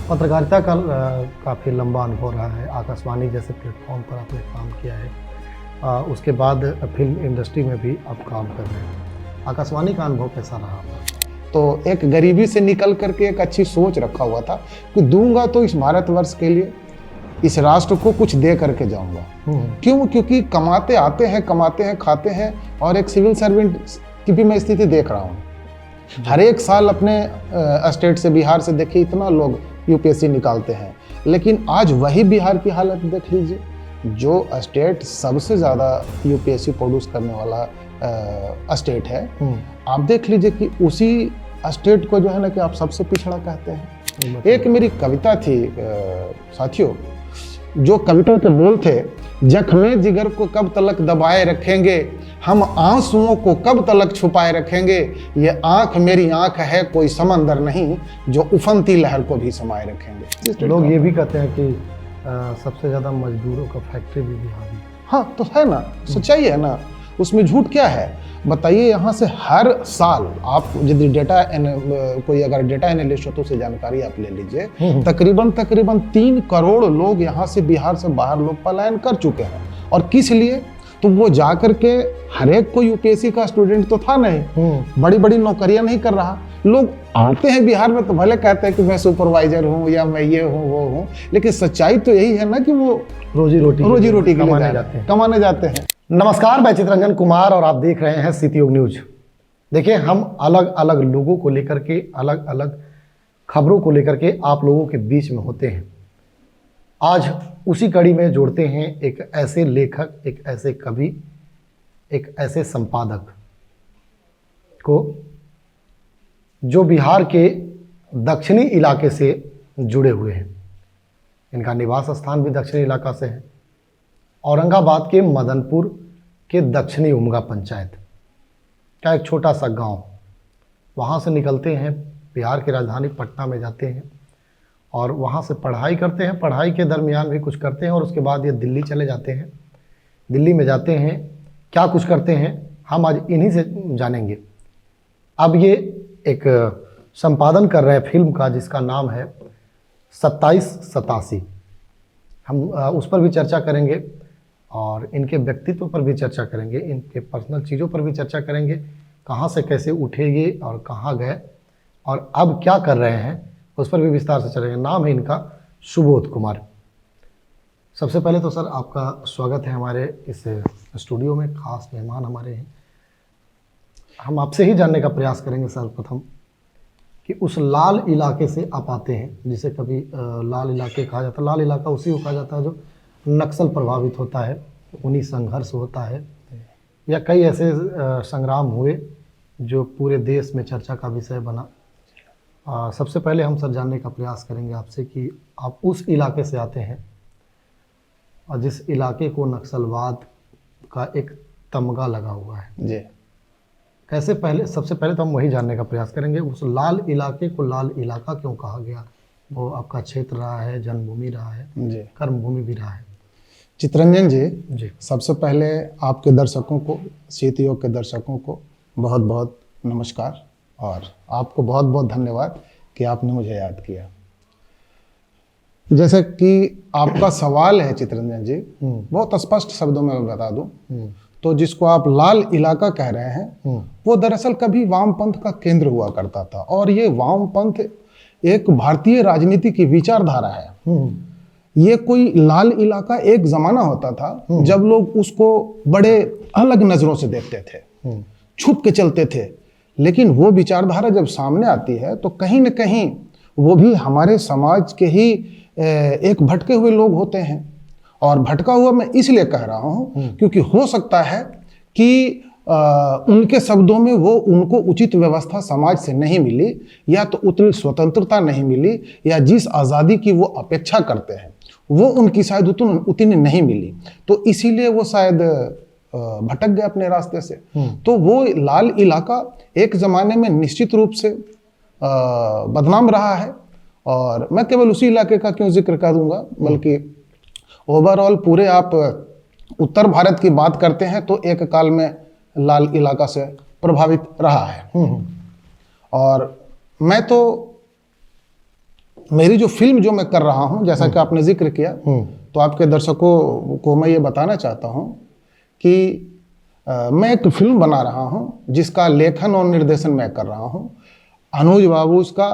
पत्रकारिता का काफ़ी लंबा अनुभव रहा है। आकाशवाणी जैसे प्लेटफॉर्म पर आपने काम किया है, उसके बाद फिल्म इंडस्ट्री में भी आप काम कर रहे हैं। आकाशवाणी का अनुभव कैसा रहा आपका? तो एक गरीबी से निकल करके एक अच्छी सोच रखा हुआ था कि दूंगा तो इस भारतवर्ष के लिए, इस राष्ट्र को कुछ दे करके जाऊंगा। क्यों? क्योंकि कमाते आते हैं, खाते हैं, और एक सिविल सर्वेंट की भी मैं स्थिति देख रहा हूँ। हर एक साल अपने स्टेट से, बिहार से देखिए इतना लोग यूपीएससी निकालते हैं, लेकिन आज वही बिहार की हालत देख लीजिए, जो स्टेट सबसे ज़्यादा यूपीएससी प्रोड्यूस करने वाला स्टेट है। आप देख लीजिए कि उसी स्टेट को जो है ना कि आप सबसे पिछड़ा कहते हैं। एक मेरी कविता थी साथियों, जो कविता के बोल थे, जख्मे जिगर को कब तलक दबाए रखेंगे, हम आंसुओं को कब तलक छुपाए रखेंगे, ये आंख मेरी आंख है कोई समंदर नहीं, जो उफनती लहर को भी समाये रखेंगे। लोग ये भी कहते हैं कि सबसे ज़्यादा मजदूरों का फैक्ट्री भी बिहार में। हाँ, तो है ना, सच्चाई है ना, उसमें झूठ क्या है बताइए। यहाँ से हर साल आप यदि कोई अगर डेटा एनालिस्ट हो तो उसे जानकारी आप ले लीजिए, तकरीबन 3 करोड़ लोग यहाँ से बिहार से बाहर लोग पलायन कर चुके हैं। और किस लिए? तो वो जाकर के हर एक को यूपीएससी का स्टूडेंट तो था नहीं, बड़ी बड़ी नौकरियां नहीं कर रहा। लोग आते हैं बिहार में तो भले कहते हैं कि मैं सुपरवाइजर हूँ या मैं ये हूँ वो हूँ, लेकिन सच्चाई तो यही है ना कि वो रोजी रोटी कमाने जाते हैं। नमस्कार, मैं चितरंजन कुमार और आप देख रहे हैं सिटी न्यूज। देखिए, हम अलग अलग लोगों को लेकर के, अलग अलग खबरों को लेकर के आप लोगों के बीच में होते हैं। आज उसी कड़ी में जोड़ते हैं एक ऐसे लेखक, एक ऐसे कवि, एक ऐसे संपादक को जो बिहार के दक्षिणी इलाके से जुड़े हुए हैं। इनका निवास स्थान भी दक्षिणी इलाका से है, औरंगाबाद के मदनपुर के दक्षिणी उमगा पंचायत का एक छोटा सा गांव। वहां से निकलते हैं, बिहार की राजधानी पटना में जाते हैं और वहां से पढ़ाई करते हैं। पढ़ाई के दरमियान भी कुछ करते हैं और उसके बाद ये दिल्ली चले जाते हैं। दिल्ली में जाते हैं, क्या कुछ करते हैं हम आज इन्हीं से जानेंगे। अब ये एक संपादन कर रहे हैं फिल्म का, जिसका नाम है 2787। हम उस पर भी चर्चा करेंगे और इनके व्यक्तित्व पर भी चर्चा करेंगे, इनके पर्सनल चीज़ों पर भी चर्चा करेंगे, कहाँ से कैसे उठे ये और कहाँ गए और अब क्या कर रहे हैं, उस पर भी विस्तार से चलेंगे। नाम है इनका सुबोध कुमार। सबसे पहले तो सर आपका स्वागत है हमारे इस स्टूडियो में, खास मेहमान हमारे हैं। हम आपसे ही जानने का प्रयास करेंगे सर्वप्रथम कि उस लाल इलाके से आप आते हैं, जिसे कभी लाल इलाके कहा जाता है। लाल इलाका उसी को कहा जाता है जो नक्सल प्रभावित होता है, उन्हीं संघर्ष होता है या कई ऐसे संग्राम हुए जो पूरे देश में चर्चा का विषय बना। सबसे पहले हम सर जानने का प्रयास करेंगे आपसे कि आप उस इलाके से आते हैं और जिस इलाके को नक्सलवाद का एक तमगा लगा हुआ है जी, कैसे पहले, सबसे पहले तो हम वही जानने का प्रयास करेंगे, उस लाल इलाके को लाल इलाका क्यों कहा गया? वो आपका क्षेत्र रहा है, जन्मभूमि रहा है जी, कर्मभूमि भी रहा है। चितरंजन जी, सबसे पहले आपके दर्शकों को, सिटी योग के दर्शकों को बहुत बहुत नमस्कार और आपको बहुत बहुत धन्यवाद कि आपने मुझे याद किया। जैसे कि आपका सवाल है चितरंजन जी, बहुत स्पष्ट शब्दों में मैं बता दूं तो जिसको आप लाल इलाका कह रहे हैं वो दरअसल कभी वामपंथ का केंद्र हुआ करता था और ये वामपंथ एक भारतीय राजनीति की विचारधारा है। ये कोई लाल इलाका एक जमाना होता था जब लोग उसको बड़े अलग नजरों से देखते थे, छुप के चलते थे, लेकिन वो विचारधारा जब सामने आती है तो कहीं न कहीं वो भी हमारे समाज के ही एक भटके हुए लोग होते हैं। और भटका हुआ मैं इसलिए कह रहा हूं क्योंकि हो सकता है कि उनके शब्दों में वो उनको उचित व्यवस्था समाज से नहीं मिली या तो उतनी स्वतंत्रता नहीं मिली या जिस आज़ादी की वो अपेक्षा करते हैं वो उनकी शायद उतनी नहीं मिली, तो इसीलिए वो शायद भटक गए अपने रास्ते से। तो वो लाल इलाका एक ज़माने में निश्चित रूप से बदनाम रहा है और मैं केवल उसी इलाके का क्यों जिक्र करूँगा, बल्कि ओवरऑल पूरे आप उत्तर भारत की बात करते हैं तो एक काल में लाल इलाका से प्रभावित रहा है। और मैं तो मेरी जो फिल्म जो मैं कर रहा हूं, जैसा कि आपने जिक्र किया, तो आपके दर्शकों को मैं ये बताना चाहता हूं कि मैं एक फिल्म बना रहा हूं जिसका लेखन और निर्देशन मैं कर रहा हूं। अनुज बाबू उसका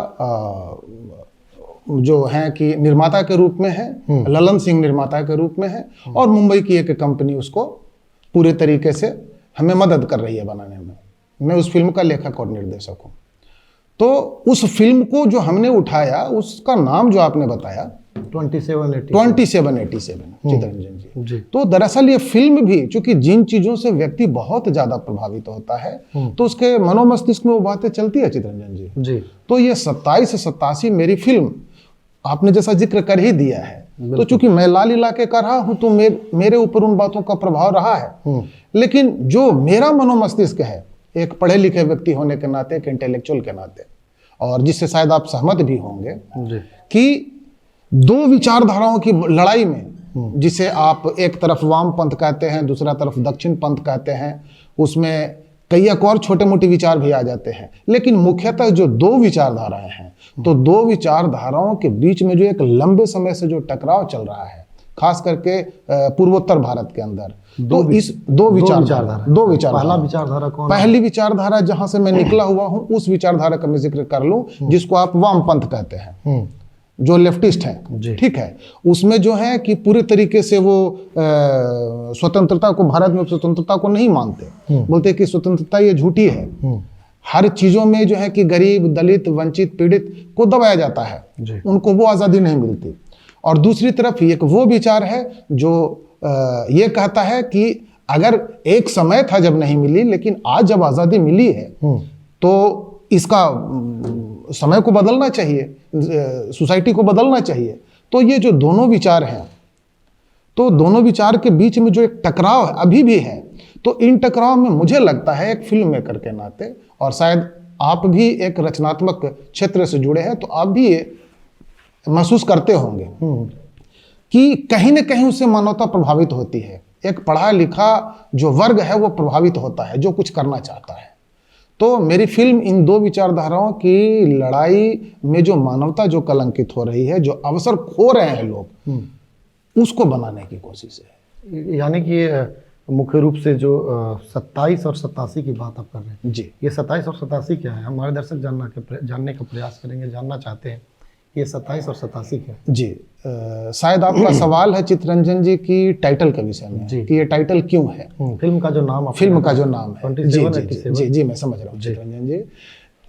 जो है कि निर्माता के रूप में है, ललन सिंह निर्माता के रूप में है, और मुंबई की एक कंपनी उसको पूरे तरीके से हमें मदद कर रही है बनाने में। मैं उस फिल्म का लेखक और निर्देशक हूँ। तो उस फिल्म को जो हमने उठाया, उसका नाम जो आपने बताया 2787 चित्तरंजन जी। तो दरअसल ये फिल्म भी, चूंकि जिन चीजों से व्यक्ति बहुत ज्यादा प्रभावित होता है तो उसके मनोमस्तिष्क में वो बातें चलती है चित्तरंजन जी। तो ये 2787 मेरी फिल्म आपने जैसा जिक्र कर ही दिया है। तो चूंकि मैं लाल इलाके का रहा हूं तो मेरे ऊपर उन बातों का प्रभाव रहा है, लेकिन जो मेरा मनोमस्तिष्क है, एक पढ़े लिखे व्यक्ति होने के नाते, एक इंटेलेक्चुअल के नाते, और जिससे शायद आप सहमत भी होंगे कि दो विचारधाराओं की लड़ाई में, जिसे आप एक तरफ वाम पंथ कहते हैं, दूसरा तरफ दक्षिण पंथ कहते हैं, उसमें कई एक और छोटे मोटे विचार भी आ जाते हैं, लेकिन मुख्यतः जो दो विचारधाराएं हैं, तो दो विचारधाराओं के बीच में जो एक लंबे समय से जो टकराव चल रहा है, खास करके पूर्वोत्तर भारत के अंदर, तो इस दो विचारधारा पहला विचारधारा कौन? पहली विचारधारा जहां से मैं निकला हुआ हूं, उस विचारधारा का मैं जिक्र कर लूं, जिसको आप वामपंथ कहते हैं, जो लेफ्टिस्ट है, ठीक है। उसमें जो है कि पूरे तरीके से वो स्वतंत्रता को, भारत में स्वतंत्रता को नहीं मानते, बोलते कि स्वतंत्रता ये झूठी है, हर चीजों में जो है कि गरीब, दलित, वंचित, पीड़ित को दबाया जाता है, उनको वो आजादी नहीं मिलती। और दूसरी तरफ एक वो विचार है जो ये कहता है कि अगर एक समय था जब नहीं मिली, लेकिन आज जब आजादी मिली है तो इसका समय को बदलना चाहिए, सोसाइटी को बदलना चाहिए। तो ये जो दोनों विचार हैं, तो दोनों विचार के बीच में जो एक टकराव है, अभी भी है, तो इन टकराव में मुझे लगता है एक फिल्म मेकर के नाते, और शायद आप भी एक रचनात्मक क्षेत्र से जुड़े हैं, तो आप भी ये महसूस करते होंगे कि कहीं न कहीं उससे मानवता प्रभावित होती है। एक पढ़ा लिखा जो वर्ग है वो प्रभावित होता है, जो कुछ करना चाहता है। तो मेरी फिल्म इन दो विचारधाराओं की लड़ाई में जो मानवता जो कलंकित हो रही है, जो अवसर खो रहे हैं लोग, उसको बनाने की कोशिश है। यानी कि मुख्य रूप से जो 27 और 87 की बात आप कर रहे हैं जी, ये 27 और 87 क्या है? हमारे दर्शक जानने का प्रयास करेंगे, जानना चाहते हैं ये 27 और 87 क्या है? जी, शायद आपका सवाल है चित्तरंजन जी की टाइटल के विषय में, कि ये टाइटल क्यों है, फिल्म का जो नाम, फिल्म का जो नाम है। जी, मैं समझ रहा हूँ चित्तरंजन जी।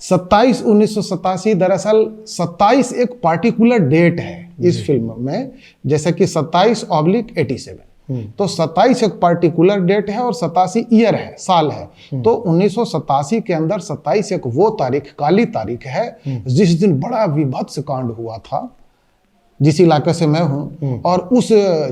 27 1987, दरअसल 27 एक पार्टिकुलर डेट है इस फिल्म में, जैसे कि 27/87, तो 27 एक पार्टिकुलर डेट है और 87 ईयर है, साल है। तो 1987 के अंदर 27 एक वो तारीख, काली तारीख है, जिस दिन बड़ा विभत्स कांड हुआ था, जिस इलाके से मैं हूं, और उस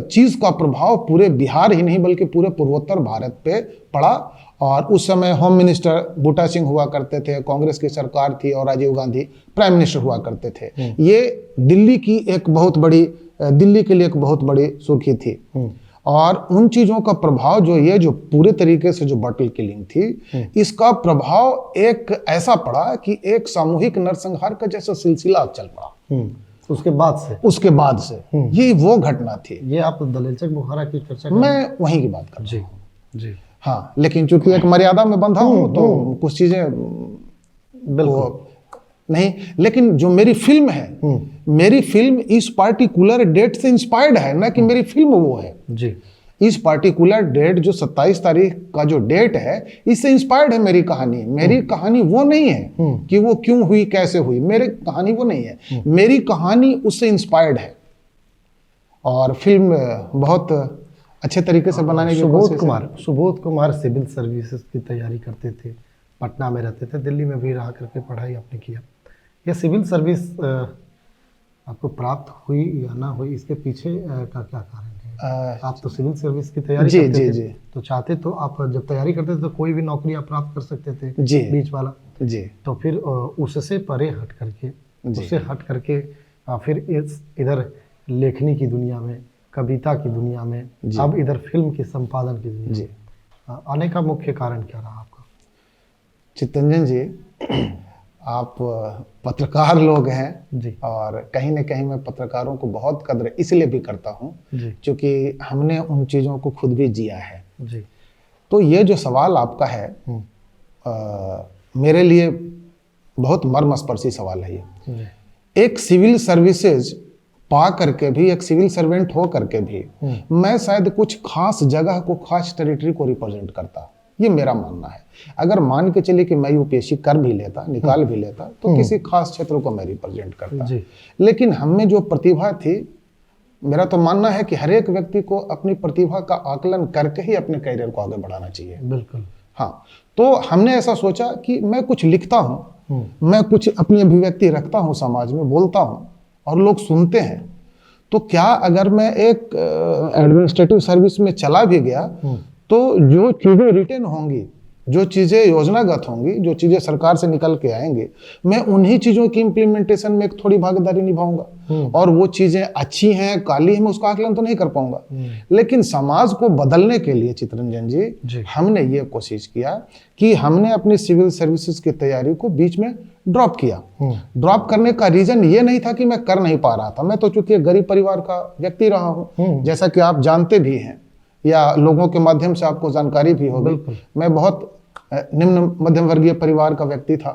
चीज का प्रभाव पूरे बिहार ही नहीं बल्कि पूरे पूर्वोत्तर भारत पे पड़ा। और उस समय होम मिनिस्टर बूटा सिंह हुआ करते थे, कांग्रेस की सरकार थी, और राजीव गांधी प्राइम मिनिस्टर हुआ करते थे। ये दिल्ली की एक बहुत बड़ी, दिल्ली के लिए एक बहुत बड़ी सुर्खी थी। और उन चीजों का प्रभाव जो पूरे तरीके से जो बटल किलिंग थी, इसका प्रभाव एक ऐसा पड़ा कि एक सामूहिक नरसंहार का जैसा सिलसिला चल पड़ा। उसके बाद से ये वो घटना थी। ये आप दलेलचक बुखारा की चर्चा, मैं वहीं की बात कर रहा हूँ। जी, हाँ, लेकिन चूंकि एक मर्यादा में बंधा हूं तो कुछ चीजें बिल्कुल नहीं, लेकिन जो मेरी फिल्म है, मेरी फिल्म इस पार्टिकुलर डेट से इंस्पायर्ड है, ना कि मेरी फिल्म वो है जी। इस पार्टिकुलर डेट जो 27 तारीख का जो डेट है, इससे इंस्पायर्ड है मेरी कहानी। मेरी कहानी वो नहीं है कि वो क्यों हुई, कैसे हुई, मेरी कहानी वो नहीं है। मेरी कहानी उससे इंस्पायर्ड है, और फिल्म बहुत अच्छे तरीके से बनाने की कोशिश है। सुबोध कुमार सिविल सर्विसेज की तैयारी करते थे, पटना में रहते थे, दिल्ली में भी रहा करके पढ़ाई आपने किया। यह सिविल सर्विस आपको प्राप्त हुई या ना हुई, इसके पीछे का क्या कारण है? आप तो सिविल सर्विस की तैयारी करते थे, तो चाहते तो आप जब तैयारी करते थे तो कोई भी नौकरी आप प्राप्त कर सकते थे, बीच वाला। तो फिर उससे परे हट करके, उससे हट करके फिर इधर लेखनी की दुनिया में, कविता की दुनिया में, अब इधर फिल्म के संपादन की दुनिया में आने का मुख्य कारण क्या रहा आपका? चित्तरंजन जी, आप पत्रकार लोग हैं जी और कहीं न कहीं मैं पत्रकारों को बहुत कद्र इसलिए भी करता हूँ जी क्योंकि हमने उन चीज़ों को खुद भी जिया है। जी। तो ये जो सवाल आपका है मेरे लिए बहुत मर्मस्पर्शी सवाल है ये। जी एक सिविल सर्विसेज पा करके भी, एक सिविल सर्वेंट हो करके भी मैं शायद कुछ खास जगह को, खास टेरिटरी को रिप्रेजेंट करता, ये मेरा मानना है। अगर मान के चलिए कि मैं यूपीएससी कर भी लेता, निकाल भी लेता, तो किसी खास क्षेत्र को मैं रिप्रेजेंट करता। जी। लेकिन हम में जो प्रतिभा थी, मेरा तो मानना है कि हर एक व्यक्ति को अपनी प्रतिभा का आकलन करके ही अपने करियर को आगे बढ़ाना चाहिए। बिल्कुल। हाँ, तो हमने ऐसा सोचा कि मैं कुछ लिखता हूँ, मैं कुछ अपनी अभिव्यक्ति रखता हूँ, समाज में बोलता हूँ और लोग सुनते हैं, तो क्या अगर मैं एक एडमिनिस्ट्रेटिव सर्विस में चला भी गया तो जो चीज़ें रिटेन होंगी, जो चीज़ें योजनागत होंगी, जो चीज़ें सरकार से निकल के आएंगी, मैं उन्हीं चीज़ों की इम्प्लीमेंटेशन में एक थोड़ी भागीदारी निभाऊंगा। और वो चीज़ें अच्छी हैं, काली हैं, मैं उसका आकलन तो नहीं कर पाऊंगा। लेकिन समाज को बदलने के लिए चितरंजन जी हमने ये कोशिश किया कि हमने अपनी सिविल सर्विसेज की तैयारी को बीच में ड्रॉप किया। ड्रॉप करने का रीजन ये नहीं था कि मैं कर नहीं पा रहा था। मैं तो चूंकि गरीब परिवार का व्यक्ति रहा हूँ, जैसा कि आप जानते भी हैं या लोगों के माध्यम से आपको जानकारी भी होगी, मैं बहुत निम्न मध्यम वर्गीय परिवार का व्यक्ति था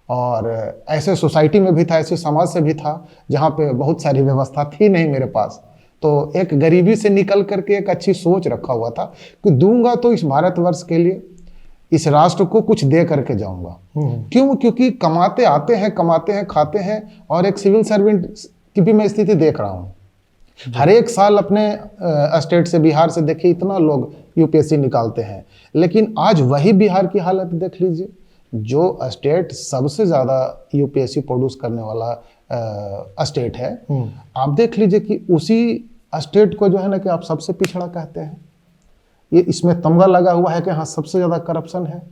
और ऐसे सोसाइटी में भी था, ऐसे समाज से भी था जहाँ पे बहुत सारी व्यवस्था थी नहीं मेरे पास। तो एक गरीबी से निकल करके एक अच्छी सोच रखा हुआ था कि दूंगा तो इस भारतवर्ष के लिए, इस राष्ट्र को कुछ दे करके जाऊंगा। क्यों? क्योंकि कमाते आते हैं, कमाते हैं, खाते हैं, और एक सिविल सर्वेंट की भी मैं स्थिति देख रहा हूँ। हर एक साल अपने स्टेट से, बिहार से देखिए इतना लोग यूपीएससी निकालते हैं, लेकिन आज वही बिहार की हालत देख लीजिए, जो स्टेट सबसे ज़्यादा यूपीएससी प्रोड्यूस करने वाला स्टेट है। आप देख लीजिए कि उसी स्टेट को जो है ना कि आप सबसे पिछड़ा कहते हैं। ये इसमें तमगा लगा हुआ है कि हाँ सबसे ज़्यादा करप्शन है,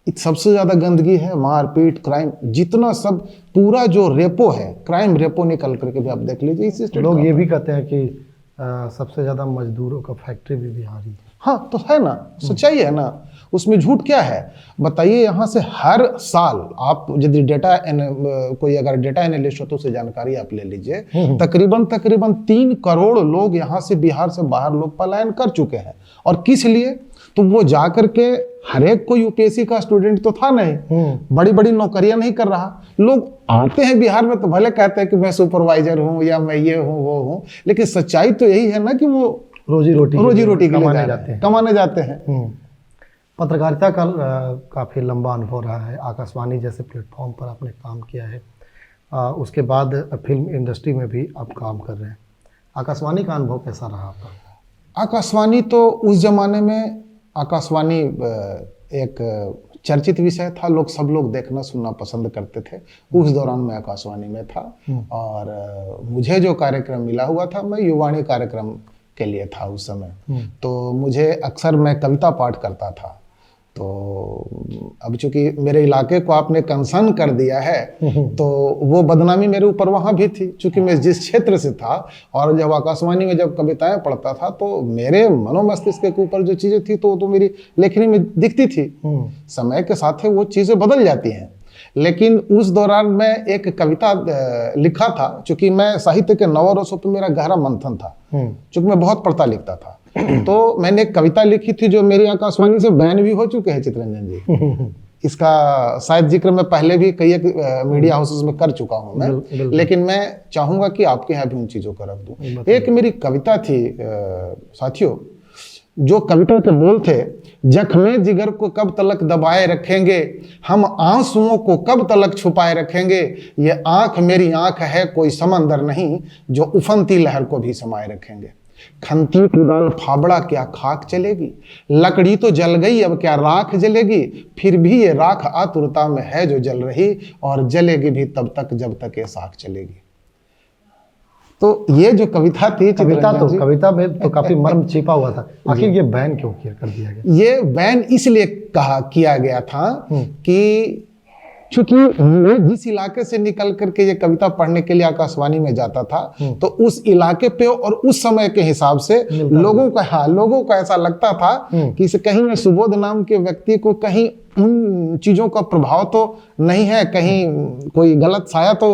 सबसे ज़्यादा गंदगी है, मारपीट, क्राइम, जितना सब पूरा जो रेपो है, क्राइम रेपो निकल करके भी आप देख लीजिए। इसी स्टेट लोग ये भी कहते हैं कि सबसे ज़्यादा मजदूरों का फैक्ट्री भी बिहार ही है। हाँ तो है ना, सच्चाई है ना, उसमें झूठ क्या है बताइए। यहाँ से हर साल आप यदि कोई अगर डेटा एनालिस्ट हो तो उसे जानकारी आप ले लीजिए, तकरीबन 3 करोड़ लोग यहाँ से, बिहार से बाहर लोग पलायन कर चुके हैं। और किस लिए? तो वो जाकर के हर एक को यूपीएससी का स्टूडेंट तो था नहीं, बड़ी बड़ी नौकरियां नहीं कर रहा। लोग आते हैं बिहार में तो भले कहते हैं कि मैं सुपरवाइजर हूँ या मैं ये हूँ वो हूँ, लेकिन सच्चाई तो यही है ना कि वो रोजी रोटी कमाने जाते हैं। पत्रकारिता का काफ़ी लंबा अनुभव रहा है, आकाशवाणी जैसे प्लेटफॉर्म पर आपने काम किया है, उसके बाद फिल्म इंडस्ट्री में भी आप काम कर रहे हैं। आकाशवाणी का अनुभव कैसा रहा आपका? आकाशवाणी तो उस जमाने में आकाशवाणी एक चर्चित विषय था, सब लोग देखना सुनना पसंद करते थे। उस दौरान मैं आकाशवाणी में था और मुझे जो कार्यक्रम मिला हुआ था, मैं युवाणी कार्यक्रम के लिए था उस समय। तो मुझे अक्सर मैं कविता पाठ करता था। तो अब चूंकि मेरे इलाके को आपने कंसर्न कर दिया है तो वो बदनामी मेरे ऊपर वहाँ भी थी, चूंकि मैं जिस क्षेत्र से था। और जब आकाशवाणी में जब कविताएं पढ़ता था तो मेरे मनोमस्तिष्क के ऊपर जो चीज़ें थी तो मेरी लेखनी में दिखती थी। समय के साथ वो चीज़ें बदल जाती हैं, लेकिन उस दौरान मैं एक कविता लिखा था। चूंकि मैं साहित्य के नवरसों पर मेरा गहरा मंथन था, चूंकि मैं बहुत पढ़ता लिखता था, तो मैंने एक कविता लिखी थी जो मेरी आकाशवाणी से बैन भी हो चुके हैं चितरंजन जी। इसका शायद जिक्र मैं पहले भी कई मीडिया हाउसेस में कर चुका हूं मैं, लेकिन मैं चाहूंगा कि आपके यहाँ भी उन चीजों को रख दूं। एक मेरी कविता थी साथियों, जो कविता के बोल थे, जख्मे जिगर को कब तलक दबाए रखेंगे, हम आंसुओं को कब तलक छुपाए रखेंगे, ये आंख मेरी आंख है कोई समंदर नहीं, जो उफनती लहर को भी समाये रखेंगे। खंती कुदाल फाबड़ा क्या खाक चलेगी, लकड़ी तो जल गई अब क्या राख जलेगी, फिर भी ये राख आतुरता में है जो जल रही, और जलेगी भी तब तक जब तक ये साख चलेगी। तो ये जो कविता थी, कविता में तो काफी मर्म छिपा हुआ था। आखिर ये बैन क्यों कर दिया गया? ये बैन इसलिए किया गया था कि चूंकि मैं जिस इलाके से निकल करके ये कविता पढ़ने के लिए आकाशवाणी में जाता था, तो उस इलाके पे और उस समय के हिसाब से लोगों को ऐसा लगता था कि कहीं मैं सुबोध नाम के व्यक्ति को कहीं उन चीजों का प्रभाव तो नहीं है, कहीं कोई गलत साया तो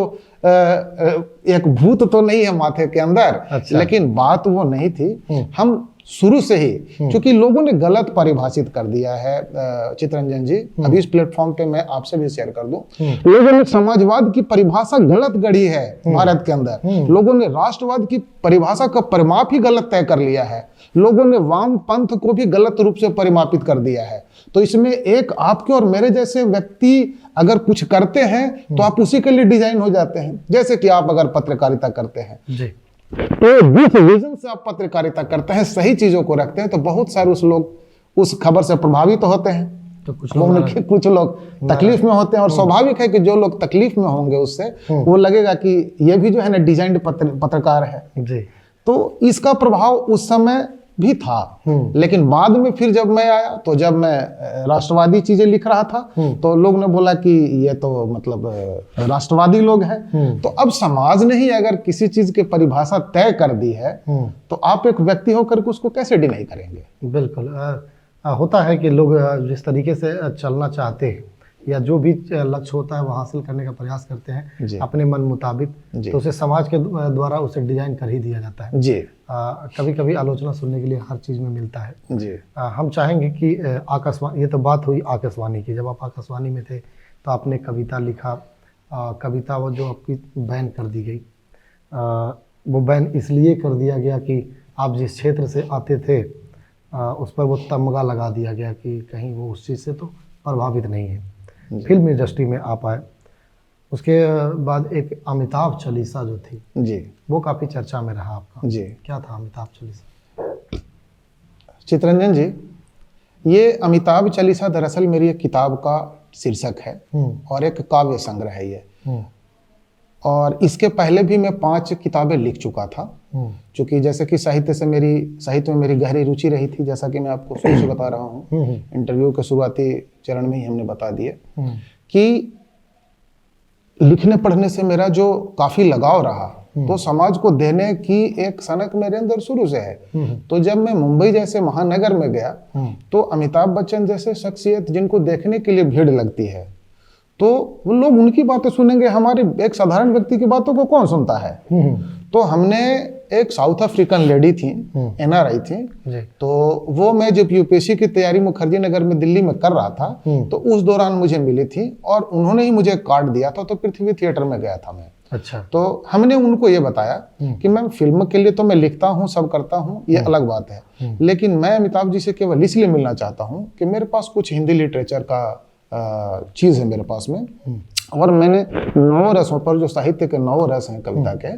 एक भूत तो नहीं है माथे के अंदर। अच्छा। लेकिन बात वो नहीं थी। हम शुरू से ही, क्योंकि लोगों ने गलत परिभाषित कर दिया है चितरंजन जी, अभी इस प्लेटफॉर्म पे मैं आपसे भी शेयर कर दूं, लोगों ने समाजवाद की परिभाषा गलत गढ़ी है भारत के अंदर। लोगों ने राष्ट्रवाद की परिभाषा का परिमाप ही गलत तय कर लिया है। लोगों ने वाम पंथ को भी गलत रूप से परिमापित कर दिया है। तो इसमें एक आपके और मेरे जैसे व्यक्ति अगर कुछ करते हैं तो आप उसी के लिए डिजाइन हो जाते हैं। जैसे कि आप अगर पत्रकारिता करते हैं जी, तो जिस विजन से आप पत्रकारिता करते हैं, सही चीजों को रखते हैं, तो बहुत सारे उस लोग उस खबर से प्रभावित तो होते हैं। तो कुछ कुछ लोग तकलीफ में होते हैं, और स्वाभाविक है कि जो लोग तकलीफ में होंगे उससे वो लगेगा कि ये भी जो है ना डिजाइंड पत्रकार है। जी, तो इसका प्रभाव उस समय भी था। लेकिन बाद में फिर जब मैं आया, तो जब मैं राष्ट्रवादी चीजें लिख रहा था तो लोग ने बोला कि ये तो मतलब राष्ट्रवादी लोग हैं। तो अब समाज ने ही अगर किसी चीज की परिभाषा तय कर दी है तो आप एक व्यक्ति होकर के उसको कैसे डिनाई करेंगे? बिल्कुल। होता है कि लोग जिस तरीके से चलना चाहते हैं या जो भी लक्ष्य होता है वो हासिल करने का प्रयास करते हैं अपने मन मुताबिक, तो उसे समाज के द्वारा उसे डिजाइन कर ही दिया जाता है। जी। कभी कभी आलोचना सुनने के लिए हर चीज़ में मिलता है। जी। हम चाहेंगे कि आकाशवाणी, ये तो बात हुई आकाशवाणी की, जब आप आकाशवाणी में थे तो आपने कविता लिखा। कविता वो जो आपकी बैन कर दी गई, वो बैन इसलिए कर दिया गया कि आप जिस क्षेत्र से आते थे उस पर वो तमगा लगा दिया गया कि कहीं वो उस चीज़ से तो प्रभावित नहीं है। फिल्म इंडस्ट्री में आप आए, उसके बाद एक अमिताभ चालीसा जो थी जी, वो काफ़ी चर्चा में रहा आपका। जी। क्या था अमिताभ चालीसा? चितरंजन जी, ये अमिताभ चालीसा दरअसल मेरी एक किताब का शीर्षक है और एक काव्य संग्रह है ये। और इसके पहले भी मैं 5 किताबें लिख चुका था, क्योंकि जैसे कि साहित्य में मेरी गहरी रुचि रही थी, जैसा कि मैं आपको शुरू से बता रहा हूँ, इंटरव्यू के शुरुआती चरण में ही हमने बता दिए कि लिखने पढ़ने से मेरा जो काफी लगाव रहा, तो समाज को देने की एक सनक मेरे अंदर शुरू से है। तो जब मैं मुंबई जैसे महानगर में गया तो अमिताभ बच्चन जैसे शख्सियत जिनको देखने के लिए भीड़ लगती है, तो वो लोग उनकी बातें सुनेंगे, हमारे एक साधारण व्यक्ति की बातों को कौन सुनता है। तो हमने एक साउथ अफ्रीकन लेडी थी, NRI थी, तो वो मैं जब UPSC की तैयारी मुखर्जी नगर में दिल्ली में कर रहा था तो उस दौरान मुझे मिली थी और उन्होंने ही मुझे कार्ड दिया था। तो पृथ्वी थिएटर में गया था मैं। अच्छा। तो हमने उनको ये बताया कि मैं फिल्म के लिए तो मैं लिखता हूँ, सब करता हूँ, ये अलग बात है, लेकिन मैं अमिताभ जी से केवल इसलिए मिलना चाहता हूँ कि मेरे पास कुछ हिंदी लिटरेचर का चीज है मेरे पास में, और मैंने 9 रसों पर, जो साहित्य के 9 रस हैं कविता के,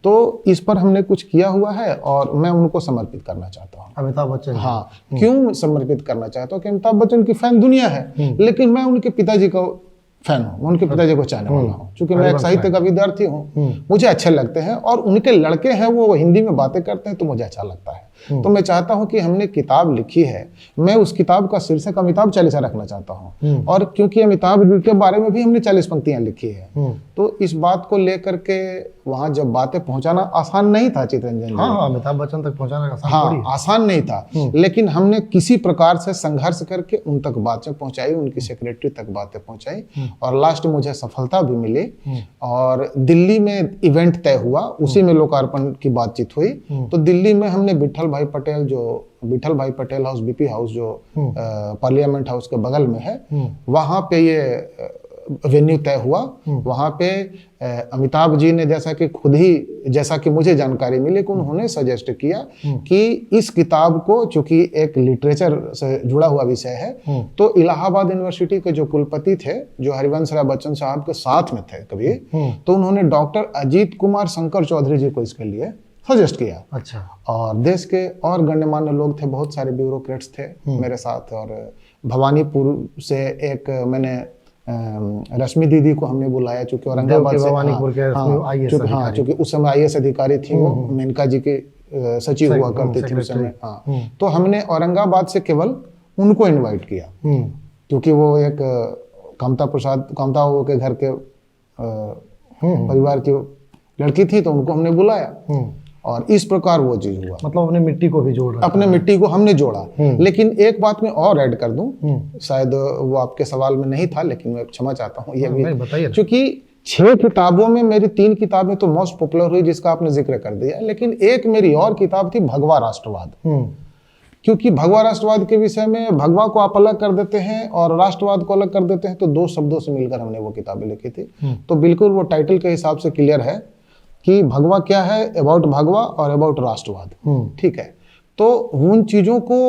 तो इस पर हमने कुछ किया हुआ है और मैं उनको समर्पित करना चाहता हूँ। अमिताभ बच्चन? हाँ। क्यों समर्पित करना चाहता हूँ कि अमिताभ बच्चन की फैन दुनिया है, लेकिन मैं उनके पिताजी को फैन हूँ, उनके पिताजी को चाहने वाला हूँ, क्योंकि मैं एक साहित्य का विद्यार्थी हूँ, मुझे अच्छे लगते हैं, और उनके लड़के हैं वो हिंदी में बातें करते हैं तो मुझे अच्छा लगता है। तो मैं चाहता हूं कि हमने किताब लिखी है, मैं उस किताब का शीर्षक अमिताभ चालीसा रखना चाहता हूं, और क्योंकि अमिताभ जी के बारे में भी हमने 40 पंक्तियां लिखी है, तो इस बात को लेकर के वहां जब बातें पहुंचाना आसान नहीं था चितरंजन जी। हाँ, अमिताभ बच्चन तक पहुंचाना आसान नहीं था, लेकिन हमने किसी प्रकार से संघर्ष करके उन तक बातें पहुंचाई, उनकी सेक्रेटरी तक बातें पहुंचाई, और लास्ट मुझे सफलता भी मिली। और दिल्ली में इवेंट तय हुआ, उसी में लोकार्पण की बातचीत हुई। तो दिल्ली में हमने विठल भाई पटेल हाउस, BP हाउस, जो पार्लियामेंट हाउस के बगल में है, वहां पे ये वेन्यू तय हुआ। वहां पे अमिताभ जी ने, जैसा कि मुझे जानकारी मिली, कि उन्होंने सजेस्ट किया कि इस किताब को, चूंकि एक लिटरेचर से जुड़ा हुआ विषय है, तो इलाहाबाद यूनिवर्सिटी के जो कुलपति थे, जो हरिवंश राय बच्चन साहब के साथ में थे कभी, तो उन्होंने डॉक्टर अजीत कुमार शंकर चौधरी जी को इसके लिए सजेस्ट किया। अच्छा। और देश के और गण्यमान्य लोग थे, बहुत सारे ब्यूरोक्रेट्स थे मेरे साथ। और भवानीपुर से एक मैंने रश्मि दीदी को हमने बुलाया, चूंकि औरंगाबाद से, चूंकि उस समय IAS अधिकारी थी वो, मेनका जी के सचिव हुआ करती थी उस समय। तो हमने औरंगाबाद से केवल उनको इनवाइट किया, क्योंकि वो एक कामता के घर के परिवार की लड़की थी, तो उनको हमने बुलाया। और इस प्रकार वो चीज हुआ। मतलब अपने मिट्टी को भी जोड़ रखा अपने मिट्टी को हमने जोड़ा। लेकिन एक बात मैं और ऐड कर दूं, हम्म। शायद वो आपके सवाल में नहीं था, लेकिन मैं क्षमा चाहता हूँ ये भी। नहीं, बताइए ना। क्योंकि 6 किताबों में मेरी 3 किताबें तो मोस्ट पॉपुलर हुई, जिसका आपने जिक्र कर दिया, लेकिन एक मेरी और किताब थी भगवा राष्ट्रवाद। क्योंकि भगवा राष्ट्रवाद के विषय में भगवा को आप अलग कर देते हैं और राष्ट्रवाद को अलग कर देते हैं, तो 2 शब्दों से मिलकर हमने वो किताबें लिखी थी। तो बिल्कुल वो टाइटल के हिसाब से क्लियर है कि भगवा क्या है, अबाउट भगवा और अबाउट राष्ट्रवाद। ठीक है। तो उन चीजों को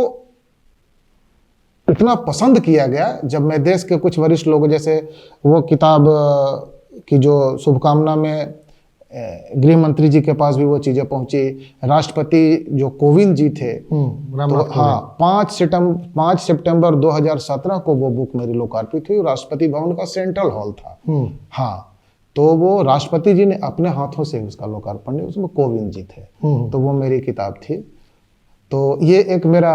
इतना पसंद किया गया, जब मैं देश के कुछ वरिष्ठ लोगों, जैसे वो किताब की जो शुभकामना में गृह मंत्री जी के पास भी वो चीजें पहुंची, राष्ट्रपति जो कोविंद जी थे, तो हाँ 5 सितंबर 2017 को वो बुक मेरी लोकार्पित हुई। राष्ट्रपति भवन का सेंट्रल हॉल था। हाँ, तो वो राष्ट्रपति जी ने अपने हाथों से उसका लोकार्पण किया, उसमें कोविंद जी थे। तो वो मेरी किताब थी। तो ये एक मेरा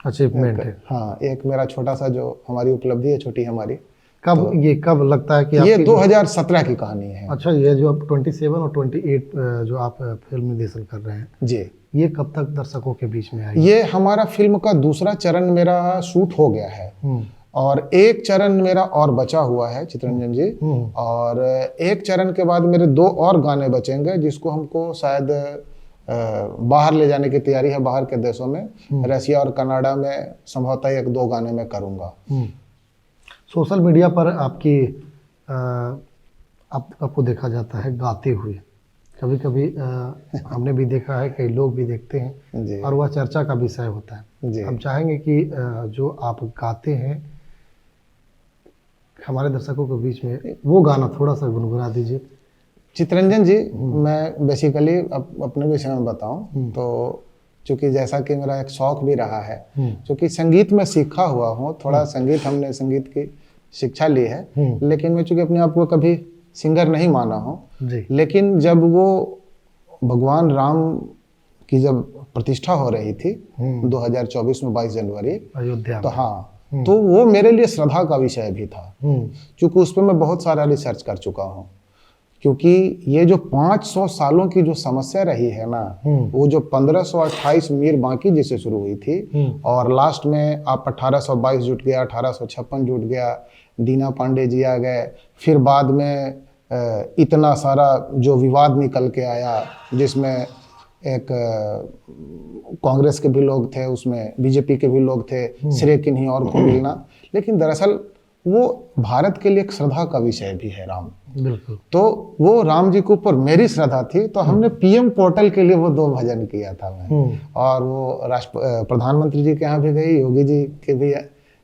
अचीवमेंट है। हाँ, एक मेरा छोटा सा जो हमारी उपलब्धि है, छोटी हमारी। कब लगता है कि ये 2017 की कहानी है। अच्छा, ये जो आप 27 और 28 जो आप फिल्म निर्देशन कर रहे हैं जी, ये कब तक दर्शकों के बीच में आई? ये हमारा फिल्म का दूसरा चरण मेरा शूट हो गया है और एक चरण मेरा और बचा हुआ है चित्ररंजन जी। और एक चरण के बाद मेरे 2 और गाने बचेंगे, जिसको हमको शायद बाहर ले जाने की तैयारी है, बाहर के देशों में, रसिया और कनाडा में संभवतः 1-2 गाने मैं करूँगा। सोशल मीडिया पर आपको देखा जाता है गाते हुए, कभी कभी हमने भी देखा है, कई लोग भी देखते हैं और वह चर्चा का विषय होता है। हम चाहेंगे कि जो आप गाते हैं हमारे दर्शकों के बीच में वो गाना थोड़ा सा गुनगुना दीजिए। चित्ररंजन जी, मैं बेसिकली अपने विषय में बताऊं तो, चूंकि जैसा कि मेरा एक शौक भी रहा है, क्योंकि संगीत में सीखा हुआ हूँ, थोड़ा संगीत हमने संगीत की शिक्षा ली है, लेकिन मैं चूंकि अपने आप को कभी सिंगर नहीं माना हूँ। लेकिन जब वो भगवान राम की जब प्रतिष्ठा हो रही थी 2024 में 22 जनवरी अयोध्या, तो हाँ, तो वो मेरे लिए श्रद्धा का विषय भी था, क्योंकि उस पर मैं बहुत सारा रिसर्च कर चुका हूँ। क्योंकि ये जो 500 सालों की जो समस्या रही है ना, वो जो 1528 मीर बांकी जी से शुरू हुई थी और लास्ट में आप 1822 जुट गया, 1856 जुट गया, दीना पांडे जी आ गए, फिर बाद में इतना सारा जो विवाद निकल के आया, जिसमें एक कांग्रेस के भी लोग थे, उसमें बीजेपी के भी लोग थे, श्रेय किन्हीं और को मिलना। लेकिन दरअसल वो भारत के लिए एक श्रद्धा का विषय भी है राम। बिल्कुल। तो वो राम जी के ऊपर मेरी श्रद्धा थी, तो हमने पीएम पोर्टल के लिए वो 2 भजन किया था मैं। और वो प्रधानमंत्री जी के यहाँ भी गई, योगी जी के भी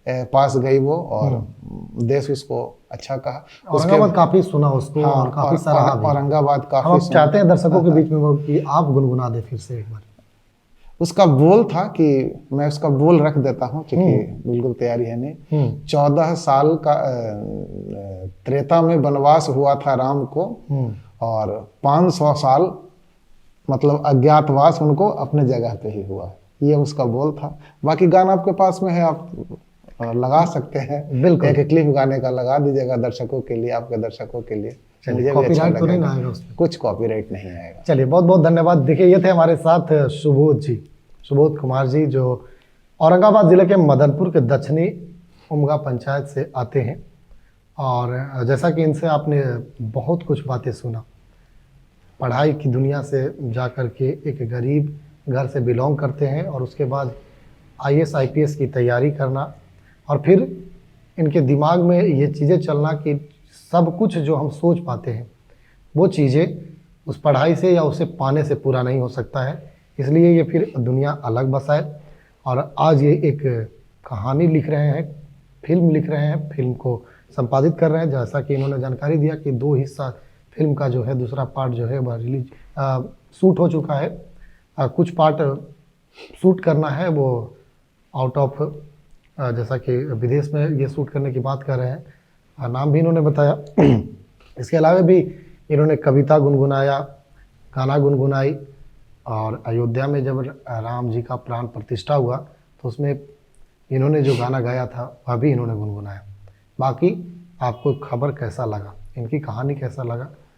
पास गई वो, और देश उसको अच्छा कहा। औरंगाबाद काफी सुना उसको। हाँ, और काफी सारा औरंगाबाद काफी हम चाहते हैं दर्शकों के बीच में वो कि आप गुनगुना दे फिर से एक बार। उसका बोल था कि मैं उसका बोल रख देता हूँ, क्योंकि बिल्कुल तैयारी है नहीं। 14 साल का त्रेता में वनवास हुआ था राम को, और 500 साल मतलब अज्ञातवास उनको अपने जगह पे ही हुआ। ये उसका बोल था। बाकी गाना आपके पास में है, आप लगा सकते हैं। बिल्कुल, एक क्लिप गाने का लगा दीजिएगा दर्शकों के लिए, आपके दर्शकों के लिए। कॉपीराइट तो नहीं आएगा उसमें? कुछ कॉपीराइट नहीं आएगा। चलिए, बहुत बहुत धन्यवाद। देखिए, ये थे हमारे साथ सुबोध कुमार जी, जो औरंगाबाद जिले के मदनपुर के दक्षिणी उमगा पंचायत से आते हैं। और जैसा कि इनसे आपने बहुत कुछ बातें सुना, पढ़ाई की दुनिया से जा कर के एक गरीब घर से बिलोंग करते हैं और उसके बाद IAS IPS की तैयारी करना, और फिर इनके दिमाग में ये चीज़ें चलना कि सब कुछ जो हम सोच पाते हैं वो चीज़ें उस पढ़ाई से या उसे पाने से पूरा नहीं हो सकता है। इसलिए ये फिर दुनिया अलग बसाए और आज ये एक कहानी लिख रहे हैं, फिल्म लिख रहे हैं, फिल्म को संपादित कर रहे हैं। जैसा कि इन्होंने जानकारी दिया कि 2 हिस्सा फिल्म का जो है, दूसरा पार्ट जो है वह रिलीज शूट हो चुका है। कुछ पार्ट शूट करना है, वो आउट ऑफ जैसा कि विदेश में ये शूट करने की बात कर रहे हैं, नाम भी इन्होंने बताया। इसके अलावा भी इन्होंने कविता गुनगुनाया, गाना गुनगुनाई, और अयोध्या में जब राम जी का प्राण प्रतिष्ठा हुआ तो उसमें इन्होंने जो गाना गाया था वह भी इन्होंने गुनगुनाया। बाकी आपको खबर कैसा लगा, इनकी कहानी कैसा लगा,